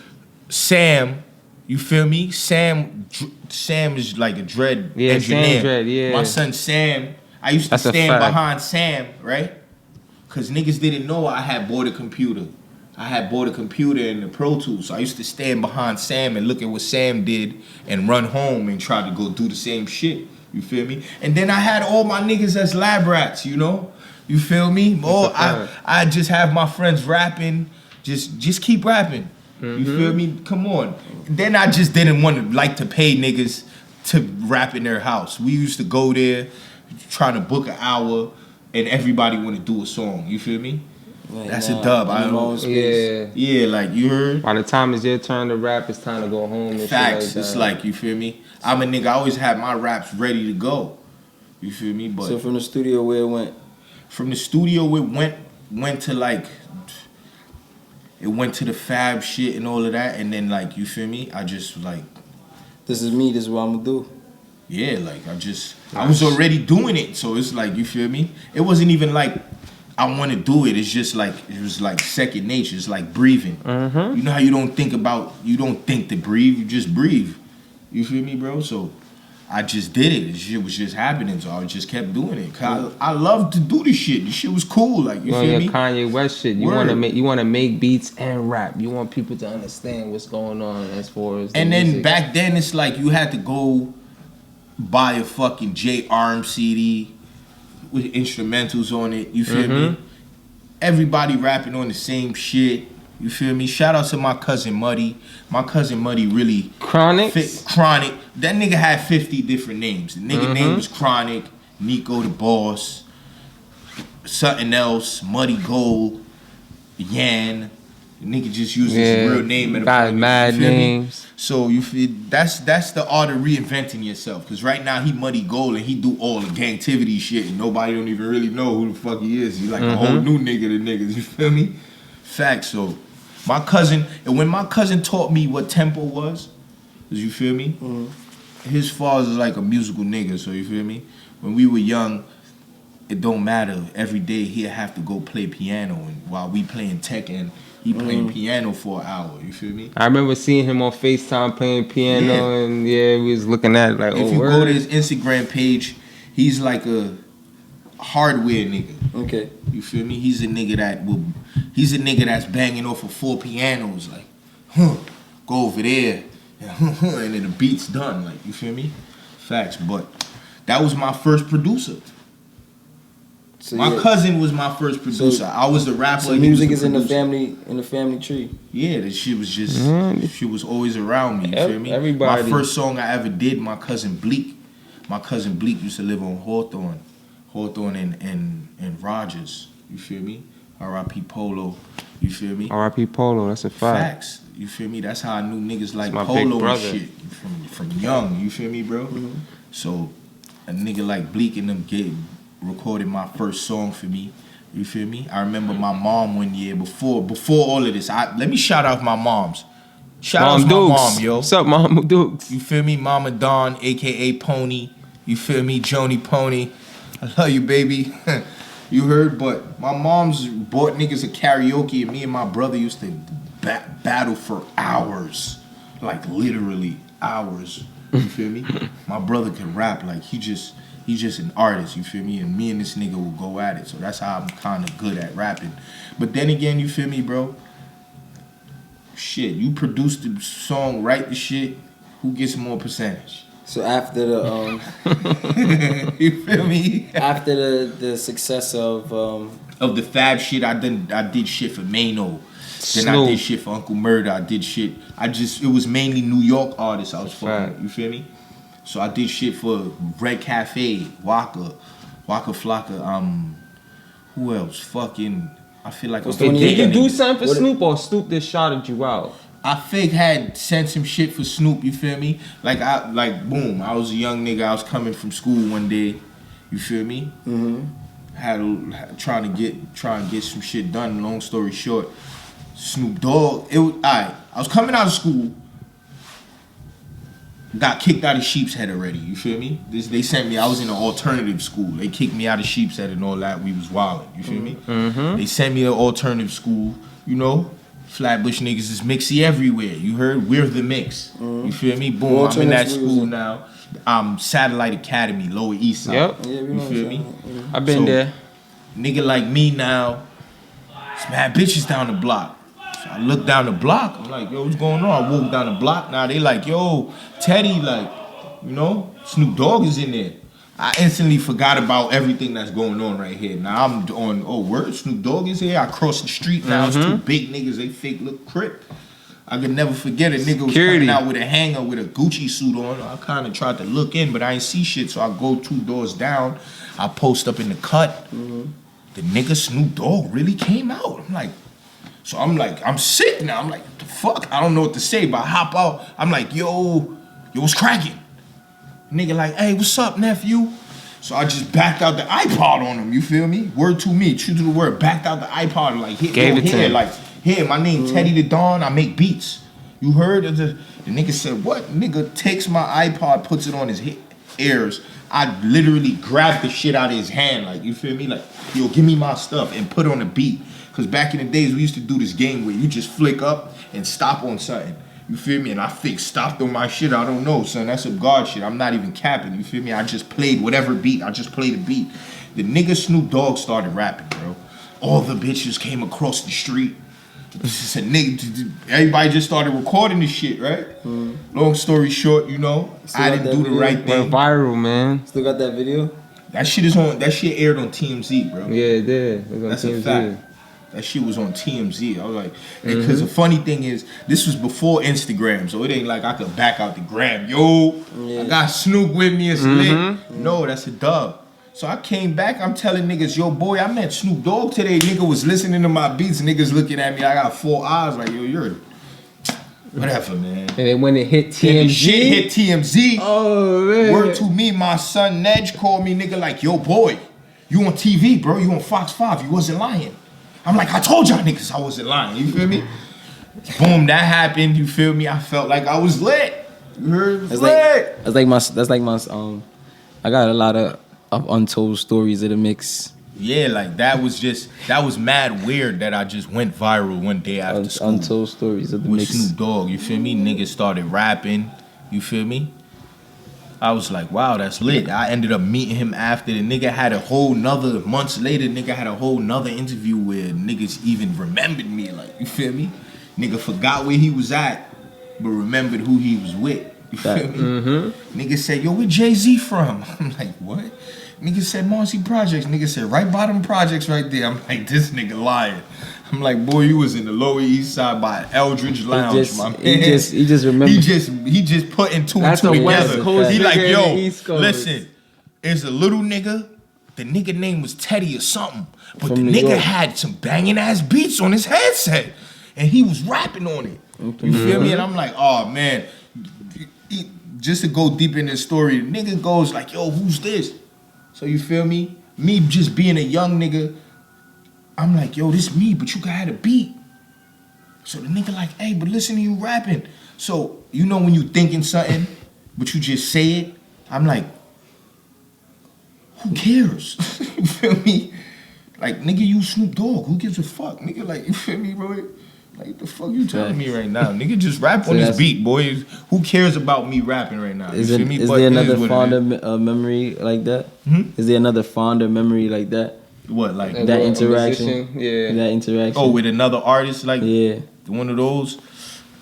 Sam. You feel me? Sam is like a dread engineer. Sam Dread, My son Sam, I used to stand behind Sam, right? Because niggas didn't know I had bought a computer. I had bought a computer and the Pro Tools. So I used to stand behind Sam and look at what Sam did and run home and try to go do the same shit. You feel me? And then I had all my niggas as lab rats, you know? You feel me? Oh, I just have my friends rapping. Just keep rapping. You feel me? Come on. Then I just didn't like to pay niggas to rap in their house. We used to go there trying to book an hour and everybody want to do a song. You feel me? Yeah, that's a dub. Yeah, like you heard. By the time it's your turn to rap, it's time to go home. And Facts. Shit like it's like, you feel me? I'm a nigga. I always had my raps ready to go. You feel me? But so from the studio, where it went? From the studio, it went to like. It went to the Fab shit and all of that, and then like, you feel me? I just like, this is me. This is what I'm gonna do. Yeah, like I was already doing it, so it's like, you feel me? It wasn't even like I want to do it. It's just like, it was like second nature. It's like breathing. You know how you don't think to breathe, you just breathe. You feel me, bro? So I just did it. This shit was just happening, so I just kept doing it. I love to do this shit. This shit was cool. Like, you feel me? Kanye West shit. You want to make beats and rap. You want people to understand what's going on as far as. And then music. back then, it's like you had to go buy a fucking J Arm CD with instrumentals on it. You feel me? Everybody rapping on the same shit. You feel me? Shout out to my cousin Muddy. My cousin Muddy really Chronic. Chronic. That nigga had 50 different names. The nigga name was Chronic, Nico the Boss, something else, Muddy Gold, Yan. The nigga just used his real name. Got mad names. So you feel that's the art of reinventing yourself. Because right now he Muddy Gold and he do all the gangtivity shit and nobody don't even really know who the fuck he is. He like a whole new nigga to niggas. You feel me? Facts. So my cousin, and when my cousin taught me what tempo was, you feel me? His father's like a musical nigga, so you feel me? When we were young, it don't matter. Every day he'd have to go play piano, and while we playing Tekken, he playing piano for an hour. You feel me? I remember seeing him on FaceTime playing piano, and we was looking at it like, if you go to his Instagram page, he's like a hardware nigga. Okay. You feel me? He's a nigga that's banging off of 4 pianos, like, go over there, and then the beat's done, like, you feel me? Facts. But that was my first producer. So my cousin was my first producer. So, I was the rapper. So music is in the family tree. Yeah, that shit was just, she was always around me. You feel me? Everybody. My first song I ever did, my cousin Bleak used to live on Hawthorne and Rogers. You feel me? R.I.P. Polo. You feel me? R.I.P. Polo. That's a fact. Facts. You feel me? That's how I knew niggas like Polo and shit from young. You feel me, bro? So a nigga like Bleak and them recorded my first song for me. You feel me? I remember my mom one year before all of this. Let me shout out my moms. Shout out to my mom, yo. What's up, Mama Dukes? You feel me? Mama Dawn, a.k.a. Pony. You feel me? Joni Pony. I love you, baby. You heard? But my mom's bought niggas a karaoke, and me and my brother used to battle for hours. Like, literally hours. You feel me? My brother can rap. Like, he's just an artist, you feel me? And me and this nigga will go at it. So that's how I'm kind of good at rapping. But then again, you feel me, bro? Shit, you produce the song, write the shit, who gets more percentage? So after the You feel me? after the success of the Fab shit, I did shit for Mano. Then I Snoop. did shit for Uncle Murder. I did shit. It was mainly New York artists I was fucking with, you feel me? So I did shit for Red Cafe, Waka Flocka, who else? Fucking, I feel like What's I'm the one Did you forgetting do niggas. something for Snoop or Snoop just shouted you out? I fake had sent some shit for Snoop, you feel me? Like boom, I was a young nigga, I was coming from school one day, you feel me? Mm-hmm. Trying to get some shit done, long story short. Snoop Dogg, I was coming out of school, got kicked out of Sheep's Head already, you feel me? They sent me, I was in an alternative school. They kicked me out of Sheep's Head and all that, we was wilding, you feel me? Mm-hmm. They sent me to an alternative school, you know? Flatbush niggas is mixy everywhere, you heard? We're the mix, you feel me? Boom, What I'm in that alternative school schools? now. Satellite Academy, Lower East Side. Yep. Yeah, we You know feel me? I've been So, there. Nigga like me now, it's mad bitches down the block. So I look down the block, I'm like, yo, what's going on? I walk down the block, now they like, yo, Teddy, like, you know, Snoop Dogg is in there. I instantly forgot about everything that's going on right here. Now I'm on, oh, word, Snoop Dogg is here. I cross the street now, it's two big niggas, they fake look crip. I could never forget a nigga was Security. coming out with a hanger with a Gucci suit on. I kind of tried to look in, but I ain't see shit, so I go 2 doors down. I post up in the cut. The nigga Snoop Dogg really came out. I'm sick now. I'm like, what the fuck? I don't know what to say, but I hop out. I'm like, yo, what's cracking? Nigga like, hey, what's up, nephew? So I just backed out the iPod on him, you feel me? Word to me, true to the word. Backed out the iPod, like, Gave it to him. like, here, my name Teddy the Don, I make beats. You heard? The nigga said, what? Nigga takes my iPod, puts it on his ears. I literally grabbed the shit out of his hand, like, you feel me? Like, yo, give me my stuff and put on a beat. Because back in the days, we used to do this game where you just flick up and stop on something. You feel me? And I stopped on my shit. I don't know, son. That's some God shit. I'm not even capping. You feel me? I just played whatever beat. I just played a beat. The nigga Snoop Dogg started rapping, bro. All the bitches came across the street. Just a nigga, everybody just started recording this shit, right? Long story short, you know, Still I got didn't that do the video? right Went thing. viral, man. Still got that video? That shit aired on TMZ, bro. Yeah, it did. It was on That's a TMZ. fact. That shit was on TMZ. I was like, because the funny thing is, this was before Instagram, so it ain't like I could back out the gram. Yo, I got Snoop with me, it's lit. No, that's a dub. So I came back, I'm telling niggas, yo, boy, I met Snoop Dogg today. Nigga was listening to my beats, niggas looking at me. I got 4 eyes, like, yo, you're whatever, man. And then when it hit And TMZ. the shit hit TMZ. Oh, man. Word to me, my son Nedge called me, nigga, like, yo, boy, you on TV, bro. You on Fox 5. You wasn't lying. I'm like, I told y'all niggas I wasn't lying. You feel me? Boom, that happened. You feel me? I felt like I was lit. You heard? That's Lit. like my I got a lot of untold stories of the mix. Yeah, like that was mad weird that I just went viral one day after school Untold stories of the with mix. Snoop Dogg. You feel me? Niggas started rapping. You feel me? I was like, wow, that's lit. I ended up meeting him after. The nigga had a whole nother, months later, nigga had a whole nother interview where niggas even remembered me. Like, you feel me? Nigga forgot where he was at, but remembered who he was with. You feel me? Nigga said, yo, where Jay-Z from? I'm like, what? Nigga said Marcy Projects. Nigga said, right bottom projects right there. I'm like, this nigga lying. I'm like, boy, you was in the Lower East Side by Eldridge Lounge, my man. He just remembered. He just putting two and That's two a together. West Coast He nigga like, and yo, the East Coast. listen, it's a little nigga. The nigga name was Teddy or something, but From the New nigga York. had some banging ass beats on his headset, and he was rapping on it. You feel me? And I'm like, oh man. Just to go deep in this story, the nigga goes like, yo, who's this? So you feel me? Me just being a young nigga, I'm like, yo, this me, but you got a beat. So the nigga like, hey, but listen to you rapping. So, you know when you thinking something, but you just say it, I'm like, who cares? You feel me? Like, nigga, you Snoop Dogg, who gives a fuck? Nigga, like, you feel me, bro? Like, what the fuck you telling me right now? Nigga, just rap on this beat, boy. Who cares about me rapping right now? Is there another fonder memory like that? Is there another fonder memory like that? What, like that interaction? Yeah. That interaction. Oh, with another artist? Like, yeah. One of those?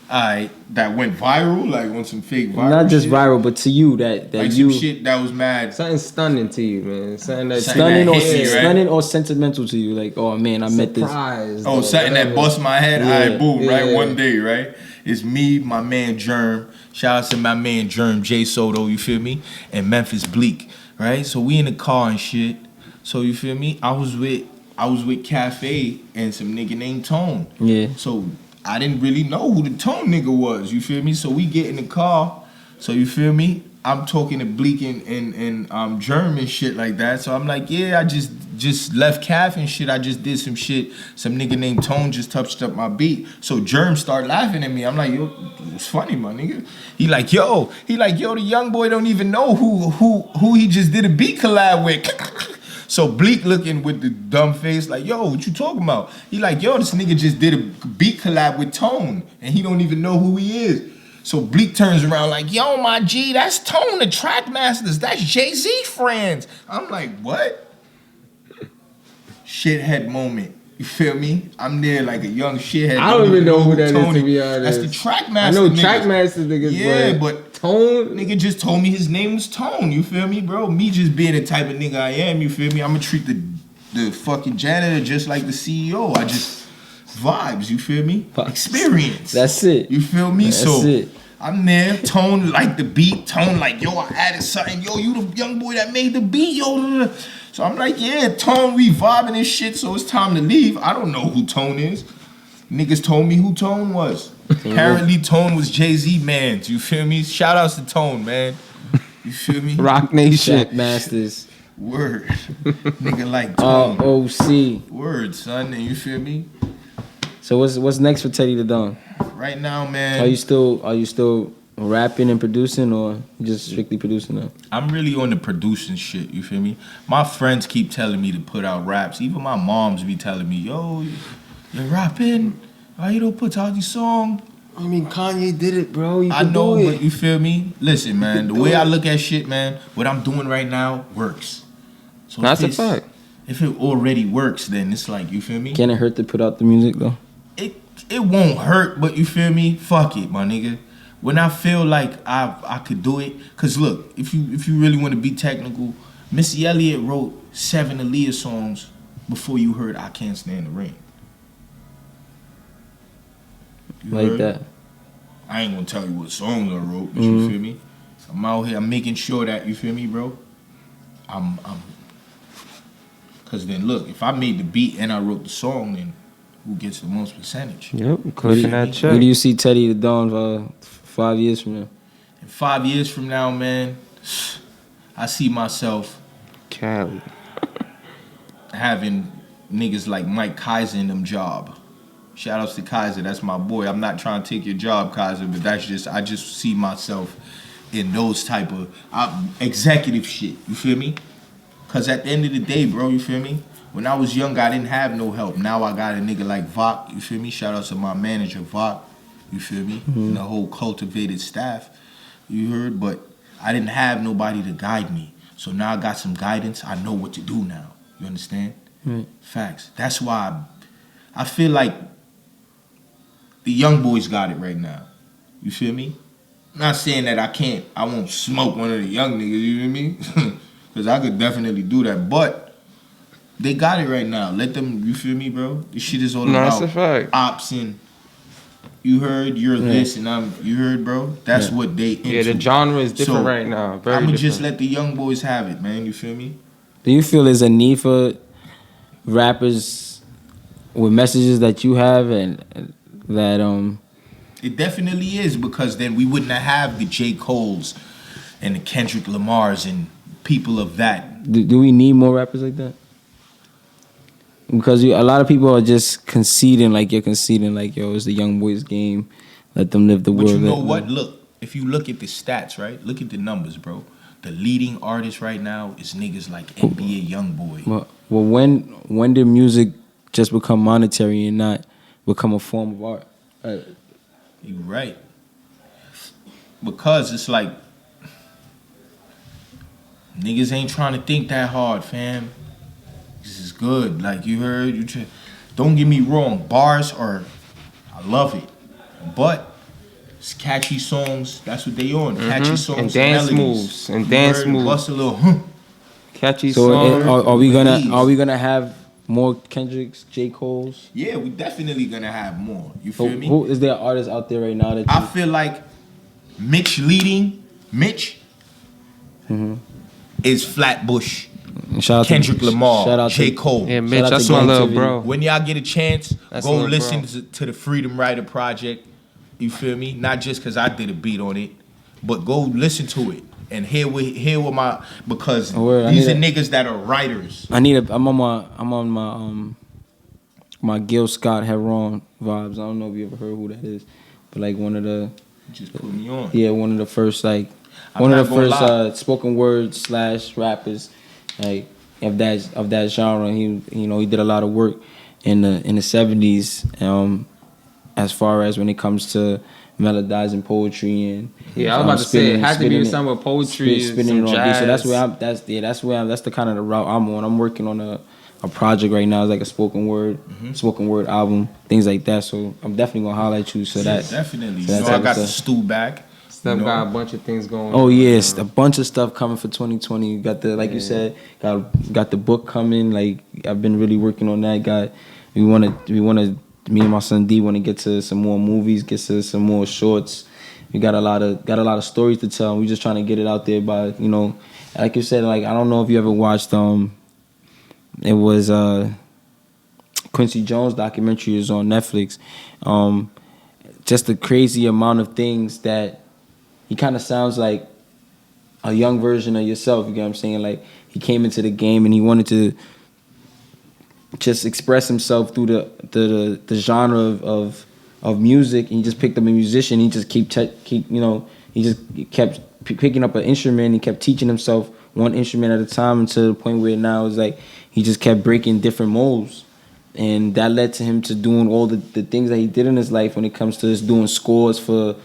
That went viral? Like, on some fake viral Not just shit? viral, but to you, that like you... some shit that was mad. Something stunning to you, man. Something Stunning or sentimental to you. Like, oh, man, I met this. Oh, something that bust my head? Yeah. All right, boom, right? One day, right? It's me, my man Germ. Shout out to my man Germ, Jay Soto, you feel me? And Memphis Bleak, right? So we in the car and shit. So you feel me? I was with Cafe and some nigga named Tone. Yeah. So I didn't really know who the Tone nigga was, you feel me? So we get in the car. So you feel me? I'm talking to Bleak and Germ and shit like that. So I'm like, yeah, I just left Calf and shit. I just did some shit. Some nigga named Tone just touched up my beat. So Germ started laughing at me. I'm like, yo, it's funny, my nigga. He like, yo, the young boy don't even know who he just did a beat collab with. So Bleak looking with the dumb face like, yo, what you talking about? He like, yo, this nigga just did a beat collab with Tone, and he don't even know who he is. So Bleak turns around like, yo, my G, that's Tone, the Trackmasters. That's Jay-Z friends. I'm like, what? Shithead moment. You feel me? I'm there like a young shithead. I don't even know who that is, to be honest. That's the Trackmaster. I know Trackmaster niggas. Yeah, but Tone, nigga just told me his name was Tone. You feel me, bro? Me just being the type of nigga I am. You feel me? I'ma treat the fucking janitor just like the CEO. I just vibes. You feel me? Experience. That's it. You feel me? That's so it. I'm there. Tone like the beat. Tone like, yo, I added something. Yo, you the young boy that made the beat. Yo. So I'm like, yeah, Tone, we vibing and shit, so it's time to leave. I don't know who Tone is. Niggas told me who Tone was. Apparently Tone was Jay-Z mans, you feel me? Shout outs to Tone, man. You feel me? Rock Nation. Masters. Word. Nigga like Tone. OC. Word, son, and you feel me? So what's next for Teddy the Don? Right now, man. Are you still rapping and producing, or just strictly producing now? I'm really on the producing shit, you feel me? My friends keep telling me to put out raps. Even my moms be telling me, yo, you're rapping? Why you don't put out your song? I mean, Kanye did it, bro. I know, but you feel me? Listen, man, the way I look at shit, man, what I'm doing right now works. So that's a fact. If it already works, then it's like, you feel me? Can it hurt to put out the music, though? It won't hurt, but you feel me? Fuck it, my nigga. When I feel like I could do it, cause look, if you really want to be technical, Missy Elliott wrote 7 Aaliyah songs before you heard I Can't Stand the Rain. You like heard? that. I ain't gonna tell you what songs I wrote, but you feel me? I'm out here, I'm making sure that, you feel me, bro? I'm cause then look, if I made the beat and I wrote the song, then who gets the most percentage? Yep, clicking that check. Where do you see Teddy the Don 5 years from now? In 5 years from now, man, I see myself Cali. having niggas like Mike Kaiser in them job. Shout outs to Kaiser, that's my boy. I'm not trying to take your job, Kaiser, but I just see myself in those type of executive shit. You feel me? Cause at the end of the day, bro, you feel me? When I was younger, I didn't have no help. Now I got a nigga like Vok, you feel me? Shout out to my manager, Vok, you feel me? And the whole cultivated staff, you heard? But I didn't have nobody to guide me. So now I got some guidance. I know what to do now. You understand? Right. Facts. That's why I feel like the young boys got it right now. You feel me? Not saying that I won't smoke one of the young niggas, you feel me? Because I could definitely do that. But they got it right now. Let them, you feel me, bro? This shit is all about that's a fact. ops and you heard, you're this and you heard, bro? That's what they into. Yeah, the genre is different So, right now. Very I'ma different. just let the young boys have it, man. You feel me? Do you feel there's a need for rappers with messages that you have and that It definitely is, because then we wouldn't have the J. Coles and the Kendrick Lamars and people of that. do we need more rappers like that? Because a lot of people are just conceding, like you're conceding, like, yo, it's the young boys game. Let them live the But world. you know what? Look, if you look at the stats, right? Look at the numbers, bro. The leading artist right now is niggas like NBA Youngboy. Well, when did music just become monetary and not become a form of art. You right. Because it's like niggas ain't trying to think that hard, fam. This is good. Like you heard, don't get me wrong. Bars are, I love it, but it's catchy songs. That's what they on. Catchy songs and dance melodies. moves. Bust a little. Catchy So song. are we gonna have more Kendricks, J. Cole's? Yeah, we definitely gonna have more. You feel me? Who is there artists out there right now that I feel like Mitch is Flatbush. shout out Kendrick to, Lamar, shout out J. to, Cole. Yeah, Shout Mitch, out that's to my Gang little TV. bro. When y'all get a chance, That's go little listen bro. to the Freedom Rider Project. You feel me? Not just because I did a beat on it, but go listen to it and hear what my, because Word, these are niggas that are writers. I'm on my my Gil Scott Heron vibes. I don't know if you ever heard who that is, but like one of the Just put me on. one of the first I'm not gonna lie. spoken word / rappers like of that genre. He he did a lot of work in the 70s as far as when it comes to melodizing poetry and Yeah, I was about to say it had to be some with poetry, spinning some it on beat. So jazz. that's the kind of the route I'm on. I'm working on a project right now. It's like a spoken word album, things like that. So I'm definitely gonna holler at you. So Yeah, that definitely. so You that know, type I of got the stuff. stew back. Steph you know? got a bunch of things going Oh on. yes, a bunch of stuff coming for 2020. You got the you said, got the book coming. Like I've been really working on that. We wanna me and my son D want to get to some more movies, get to some more shorts. We got a lot of stories to tell. We just trying to get it out there by like you said. Like I don't know if you ever watched it was Quincy Jones documentary is on Netflix. Just the crazy amount of things that he kind of sounds like a young version of yourself. You get what I'm saying? Like he came into the game and he wanted to just express himself through the genre of music. And he just picked up a musician. He just he just kept picking up an instrument. He kept teaching himself one instrument at a time until the point where now it's like he just kept breaking different molds. And that led to him to doing all the things that he did in his life when it comes to just doing scores for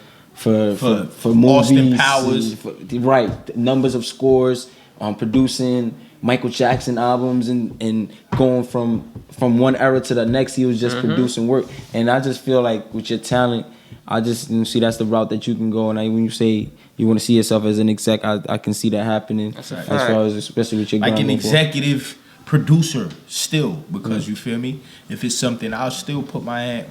movies. Austin Powers. Right. Numbers of scores, producing Michael Jackson albums and going from one era to the next. He was just producing work. And I just feel like with your talent, I just see that's the route that you can go. And when you say you want to see yourself as an exec, I can see that happening. That's a as fact. far as especially with your Like an grind. executive producer still, because you feel me? If it's something, I'll still put my hand,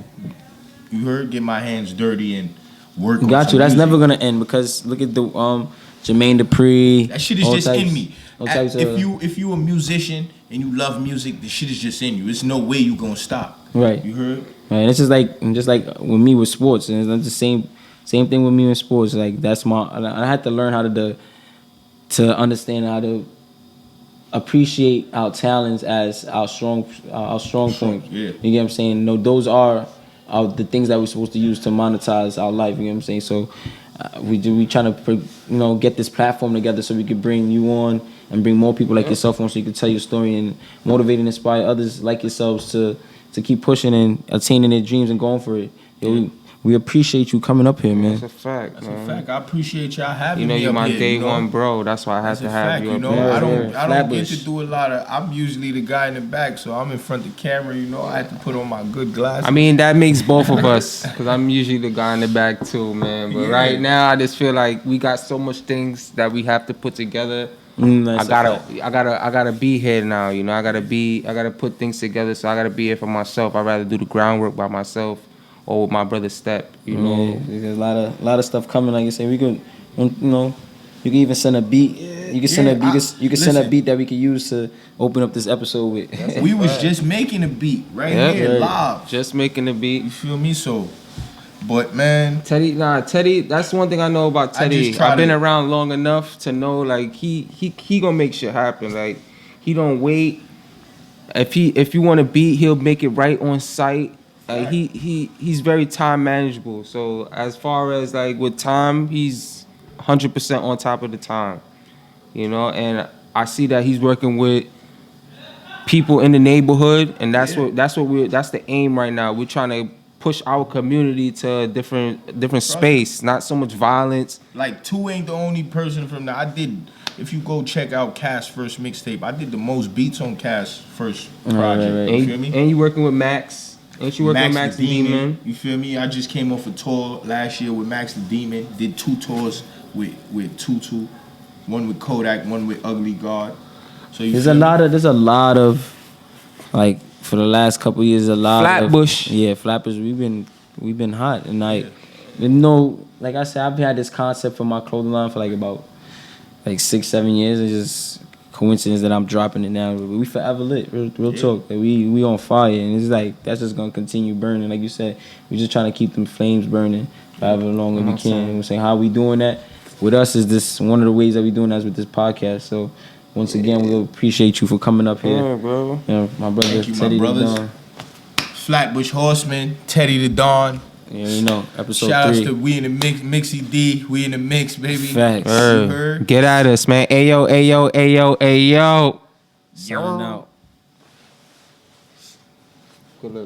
get my hands dirty and work on Got some you. That's music. never gonna end because look at the Jermaine Dupri. That shit is all just types- in me. all types of- If you a musician and you love music, the shit is just in you. There's no way you gonna stop. Right. You heard? Right. And it's just like with me with sports, and it's the same thing with me in sports. Like that's I had to learn how to understand how to appreciate our talents as our strong points. Yeah. You get what I'm saying? No, those are the things that we're supposed to use to monetize our life. You get what I'm saying? So we trying to get this platform together so we could bring you on and bring more people like yourself on so you can tell your story and motivate and inspire others like yourselves to keep pushing and attaining their dreams and going for it. Yo, we appreciate you coming up here, man. That's a fact, That's man. a fact. I appreciate y'all having me You're up my here. day one bro. That's why I had That's to a have fact, you you up know. here. I don't get Flatbush. to do a lot of. I'm usually the guy in the back, so I'm in front of the camera. You know, I had to put on my good glasses. I mean, that makes both of us, because I'm usually the guy in the back too, man. But Yeah. right now, I just feel like we got so much things that we have to put together. That's I gotta be here now. You know, I gotta put things together. So I gotta be here for myself. I'd rather do the groundwork by myself or with my brother Step. You know, Yeah, there's a lot of stuff coming. Like you say, we could, you can even send a beat. You can send you can send a listen. beat that we could use to open up this episode with. we was just making a beat right Yeah. here Right. live. just making the beat. You feel me? So, but man, Teddy, that's one thing I know about I Teddy. just try I've been to- around long enough to know, like, he gonna make shit happen. Like, he don't wait. If you want to beat, he'll make it right on site. Like, he's very time manageable. So as far as like with time, he's 100% on top of the time. You know, and I see that he's working with people in the neighborhood, and that's that's the aim right now. We're trying to push our community to a different space, not so much violence. Like, Two ain't the only person from that. If you go check out Cass' first mixtape, I did the most beats on Cass' first project. Right. You feel me? And you working with Max. Ain't you working with Max the Demon? You feel me? I just came off a tour last year with Max the Demon. Did 2 tours with Tutu. One with Kodak, one with Ugly God. So there's a lot of like for the last couple of years, a lot Flatbush. Flatbush. We've been hot, and like like I said, I've had this concept for my clothing line for about 6-7 years. It's just coincidence that I'm dropping it now. We forever lit, real talk. Like, we on fire, and it's like that's just gonna continue burning. Like you said, we're just trying to keep them flames burning however long as we can. We're saying how we doing that. With us is this one of the ways that we doing that is with this podcast. So once again, we appreciate you for coming up here. Yeah, bro. My brother, Thank you, Teddy my brothers. the Don. Flatbush Horseman, Teddy the Don. Yeah, you know, episode Shout 3. outs to We in the Mix, Mixy D. We in the mix, baby. Facts. You heard? Get at us, man. Ayo, ayo, ayo, ayo. Signing out. Good luck.